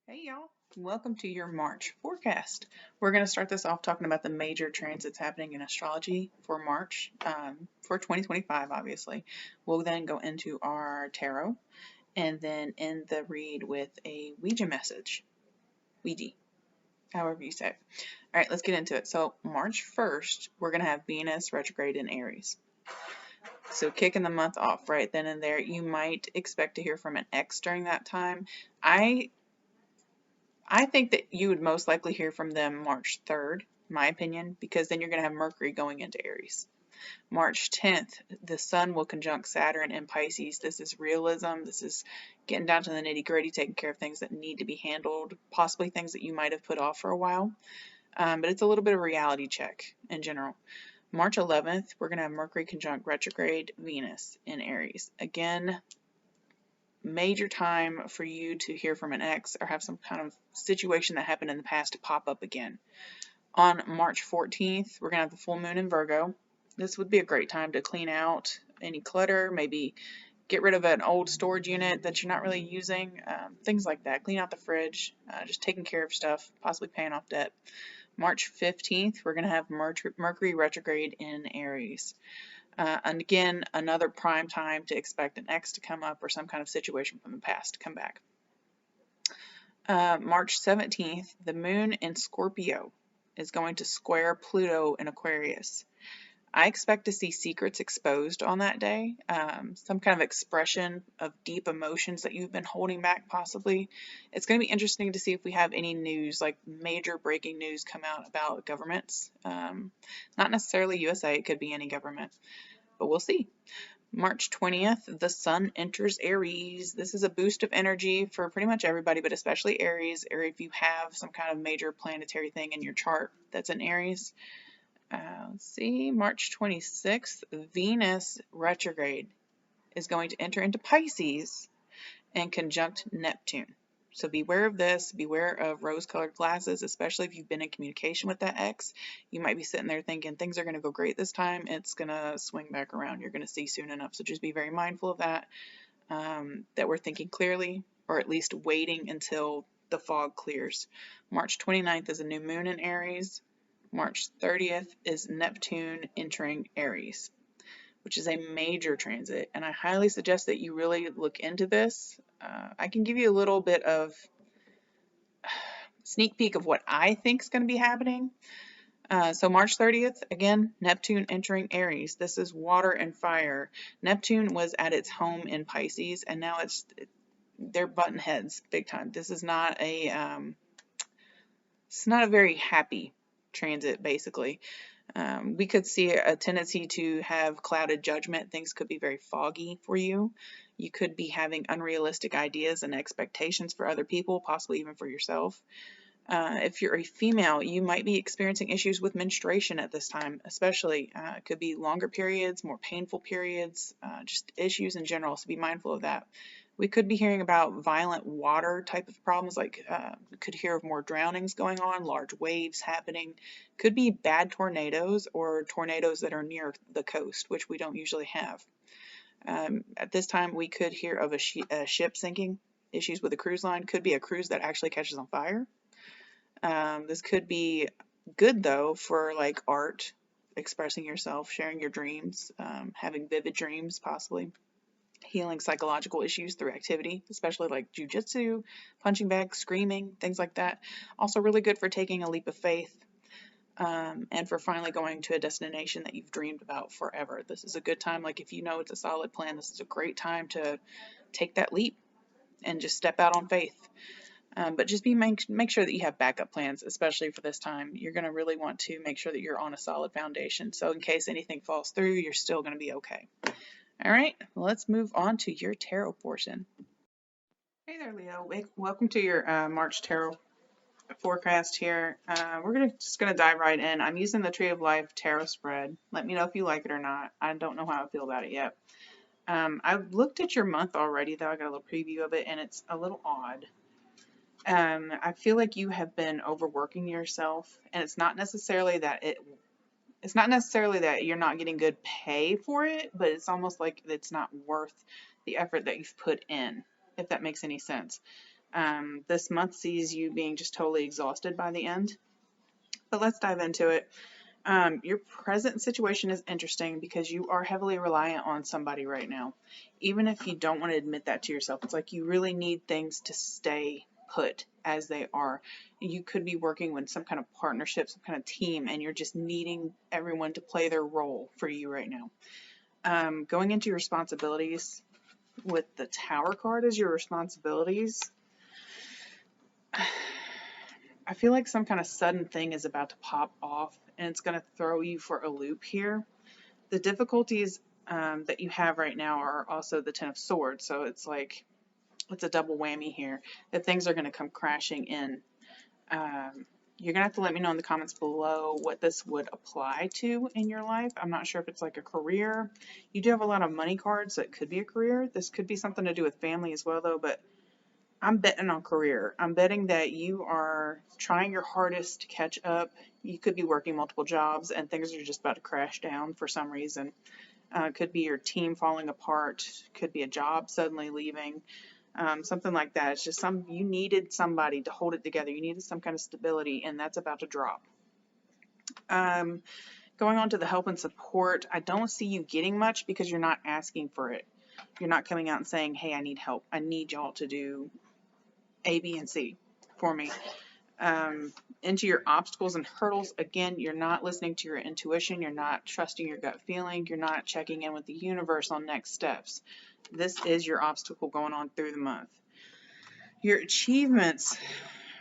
Hey y'all, welcome to your March forecast. We're going to start this off talking about the major transits happening in astrology for March, for 2025, obviously. We'll then go into our tarot and then end the read with a Ouija message. Ouija, however you say it. All right, let's get into it. So, March 1st, we're going to have Venus retrograde in Aries. So, kicking the month off right then and there, you might expect to hear from an ex during that time. I think that you would most likely hear from them March 3rd, my opinion, because then you're going to have Mercury going into Aries. March 10th, the Sun will conjunct Saturn in Pisces. This is realism. This is getting down to the nitty-gritty, taking care of things that need to be handled, possibly things that you might have put off for a while. But it's a little bit of a reality check in general. March 11th, we're going to have Mercury conjunct retrograde Venus in Aries. Again, major time for you to hear from an ex or have some kind of situation that happened in the past to pop up again. On March 14th, we're going to have the full moon in Virgo. This would be a great time to clean out any clutter, maybe get rid of an old storage unit that you're not really using, things like that. Clean out the fridge, just taking care of stuff, possibly paying off debt. March 15th, we're going to have Mercury retrograde in Aries. And again, another prime time to expect an ex to come up or some kind of situation from the past to come back. March 17th, the moon in Scorpio is going to square Pluto in Aquarius. I expect to see secrets exposed on that day, some kind of expression of deep emotions that you've been holding back possibly. It's going to be interesting to see if we have any news, like major breaking news come out about governments. Not necessarily USA, it could be any government, but we'll see. March 20th, the Sun enters Aries. This is a boost of energy for pretty much everybody, but especially Aries, or if you have some kind of major planetary thing in your chart that's in Aries. Let's see, March 26th, Venus retrograde is going to enter into Pisces and conjunct Neptune. So beware of this, beware of rose-colored glasses, especially if you've been in communication with that ex. You might be sitting there thinking things are going to go great this time. It's going to swing back around. You're going to see soon enough. So just be very mindful of that, that we're thinking clearly, or at least waiting until the fog clears. March 29th is a new moon in Aries. March 30th is Neptune entering Aries, which is a major transit, and I highly suggest that you really look into this. I can give you a little bit of sneak peek of what I think is going to be happening. So March 30th, again, Neptune entering Aries. This is water and fire. Neptune was at its home in Pisces, and now they're button heads big time. This is not it's not a very happy transit, basically. We could see a tendency to have clouded judgment. Things could be very foggy for you. You could be having unrealistic ideas and expectations for other people, possibly even for yourself. If you're a female, you might be experiencing issues with menstruation at this time, especially. It could be longer periods, more painful periods, just issues in general, so be mindful of that. We could be hearing about violent water type of problems, like we could hear of more drownings going on, large waves happening. Could be bad tornadoes or tornadoes that are near the coast, which we don't usually have. At this time, we could hear of a ship sinking, issues with a cruise line. Could be a cruise that actually catches on fire. This could be good, though, for like art, expressing yourself, sharing your dreams, having vivid dreams, possibly. Healing psychological issues through activity, especially like jujitsu, punching bags, screaming, things like that. Also really good for taking a leap of faith, and for finally going to a destination that you've dreamed about forever. This is a good time. Like if you know it's a solid plan, this is a great time to take that leap and just step out on faith. But just make sure that you have backup plans, especially for this time. You're going to really want to make sure that you're on a solid foundation. So in case anything falls through, you're still going to be okay. All right, let's move on to your tarot portion. Hey there, Leo. Welcome to your March tarot forecast here. We're just gonna dive right in. I'm using the Tree of Life tarot spread. Let me know if you like it or not. I don't know how I feel about it yet. I've looked at your month already, though. I got a little preview of it, and it's a little odd. I feel like you have been overworking yourself, and it's not necessarily that you're not getting good pay for it, but it's almost like it's not worth the effort that you've put in, if that makes any sense. This month sees you being just totally exhausted by the end. But let's dive into it. Your present situation is interesting because you are heavily reliant on somebody right now. Even if you don't want to admit that to yourself, it's like you really need things to stay put as they are. You could be working with some kind of partnership, some kind of team, and you're just needing everyone to play their role for you right now. Going into your responsibilities with the Tower card as your responsibilities, I feel like some kind of sudden thing is about to pop off and it's going to throw you for a loop here. The difficulties that you have right now are also the Ten of Swords, so it's like it's a double whammy here that things are going to come crashing in. You're going to have to let me know in the comments below what this would apply to in your life. I'm not sure if it's like a career. You do have a lot of money cards, so it could be a career. This could be something to do with family as well, though, but I'm betting on career. I'm betting that you are trying your hardest to catch up. You could be working multiple jobs and things are just about to crash down for some reason. Could be your team falling apart. Could be a job suddenly leaving. Something like that. It's just you needed somebody to hold it together. You needed some kind of stability, and that's about to drop. Going on to the help and support, I don't see you getting much because you're not asking for it. You're not coming out and saying, hey, I need help. I need y'all to do A, B, and C for me. Into your obstacles and hurdles, again, you're not listening to your intuition. You're not trusting your gut feeling. You're not checking in with the universe on next steps. This is your obstacle going on through the month. Your achievements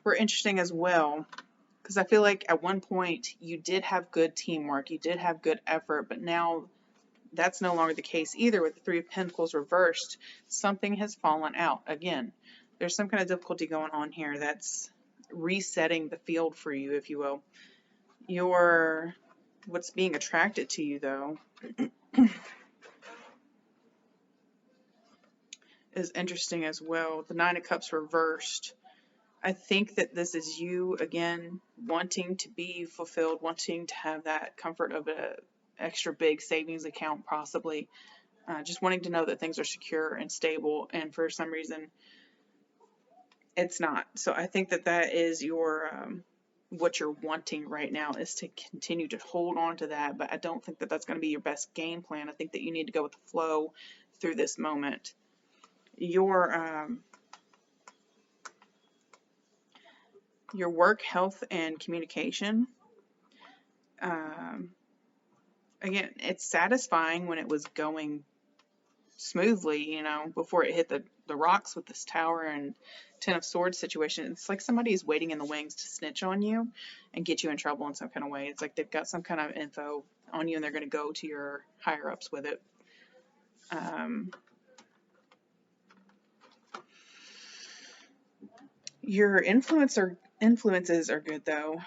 were interesting as well, because I feel like at one point you did have good teamwork, you did have good effort, but now that's no longer the case either. With the Three of Pentacles reversed, something has fallen out. Again, there's some kind of difficulty going on here that's resetting the field for you, if you will. What's being attracted to you, though, is interesting as well. The Nine of Cups reversed. I think that this is you, again, wanting to be fulfilled, wanting to have that comfort of an extra big savings account, possibly. Just wanting to know that things are secure and stable, and for some reason, it's not. So I think that is what you're wanting right now, is to continue to hold on to that, but I don't think that that's going to be your best game plan. I think that you need to go with the flow through this moment. Your work, health, and communication, again, it's satisfying when it was going smoothly, before it hit the rocks with this Tower and Ten of Swords situation. It's like somebody is waiting in the wings to snitch on you and get you in trouble in some kind of way. It's like they've got some kind of info on you and they're going to go to your higher ups with it. Your influences are good, though.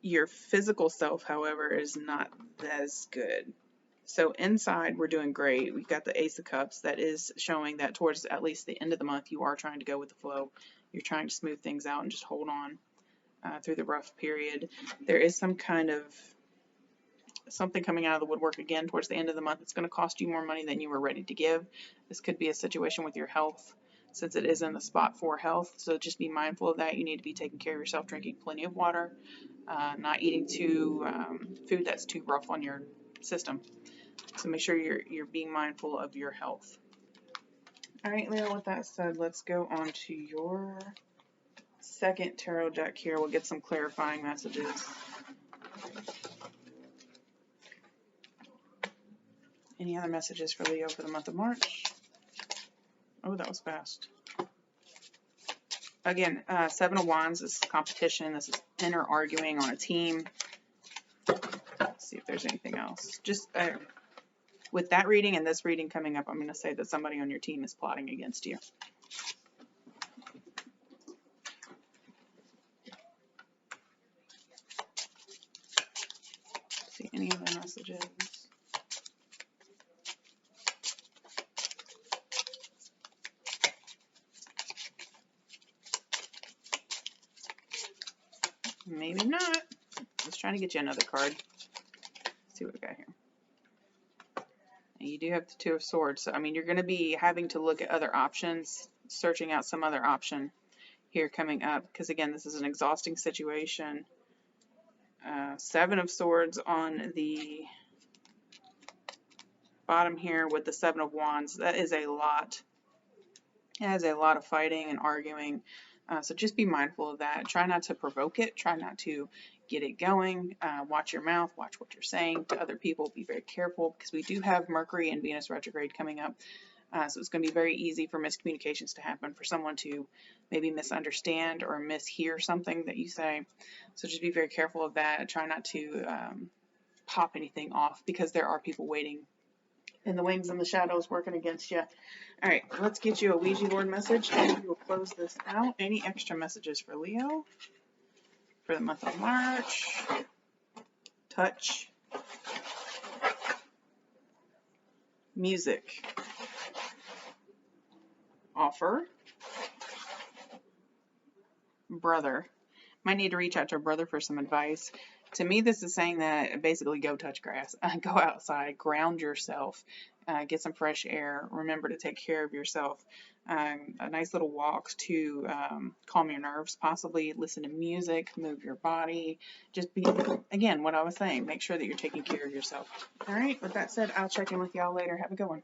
Your physical self, however, is not as good. So inside, we're doing great. We've got the Ace of Cups. That is showing that towards at least the end of the month, you are trying to go with the flow. You're trying to smooth things out and just hold on through the rough period. There is some kind of something coming out of the woodwork again towards the end of the month. It's going to cost you more money than you were ready to give. This could be a situation with your health, since it is in the spot for health. So just be mindful of that. You need to be taking care of yourself, drinking plenty of water, not eating food that's too rough on your system. So make sure you're being mindful of your health. All right, Leo, with that said, let's go on to your second tarot deck here. We'll get some clarifying messages. Any other messages for Leo for the month of March? Oh, that was fast. Again, Seven of Wands is competition. This is inner arguing on a team. Let's see if there's anything else. Just with that reading and this reading coming up, I'm going to say that somebody on your team is plotting against you. Let's see any other messages? Maybe not. Let's try to get you another card. Let's see what we got here. And you do have the Two of Swords. So, I mean, you're going to be having to look at other options searching out some other option here coming up, because again, this is an exhausting situation. Seven of Swords on the bottom here with the Seven of Wands. That is a lot. It has a lot of fighting and arguing. So just be mindful of that. Try not to provoke it. Try not to get it going. Watch your mouth. Watch what you're saying to other people. Be very careful, because we do have Mercury and Venus retrograde coming up. So it's going to be very easy for miscommunications to happen, for someone to maybe misunderstand or mishear something that you say. So just be very careful of that. Try not to pop anything off, because there are people waiting in the wings and the shadows working against you. All right, let's get you a Ouija board message, and we will close this out. Any extra messages for Leo for the month of March? Touch. Music. Offer. Brother. Might need to reach out to a brother for some advice. To me, this is saying that basically go touch grass, go outside, ground yourself, get some fresh air. Remember to take care of yourself. A nice little walk to calm your nerves, possibly listen to music, move your body. Just be, again, what I was saying, make sure that you're taking care of yourself. All right, with that said, I'll check in with y'all later. Have a good one.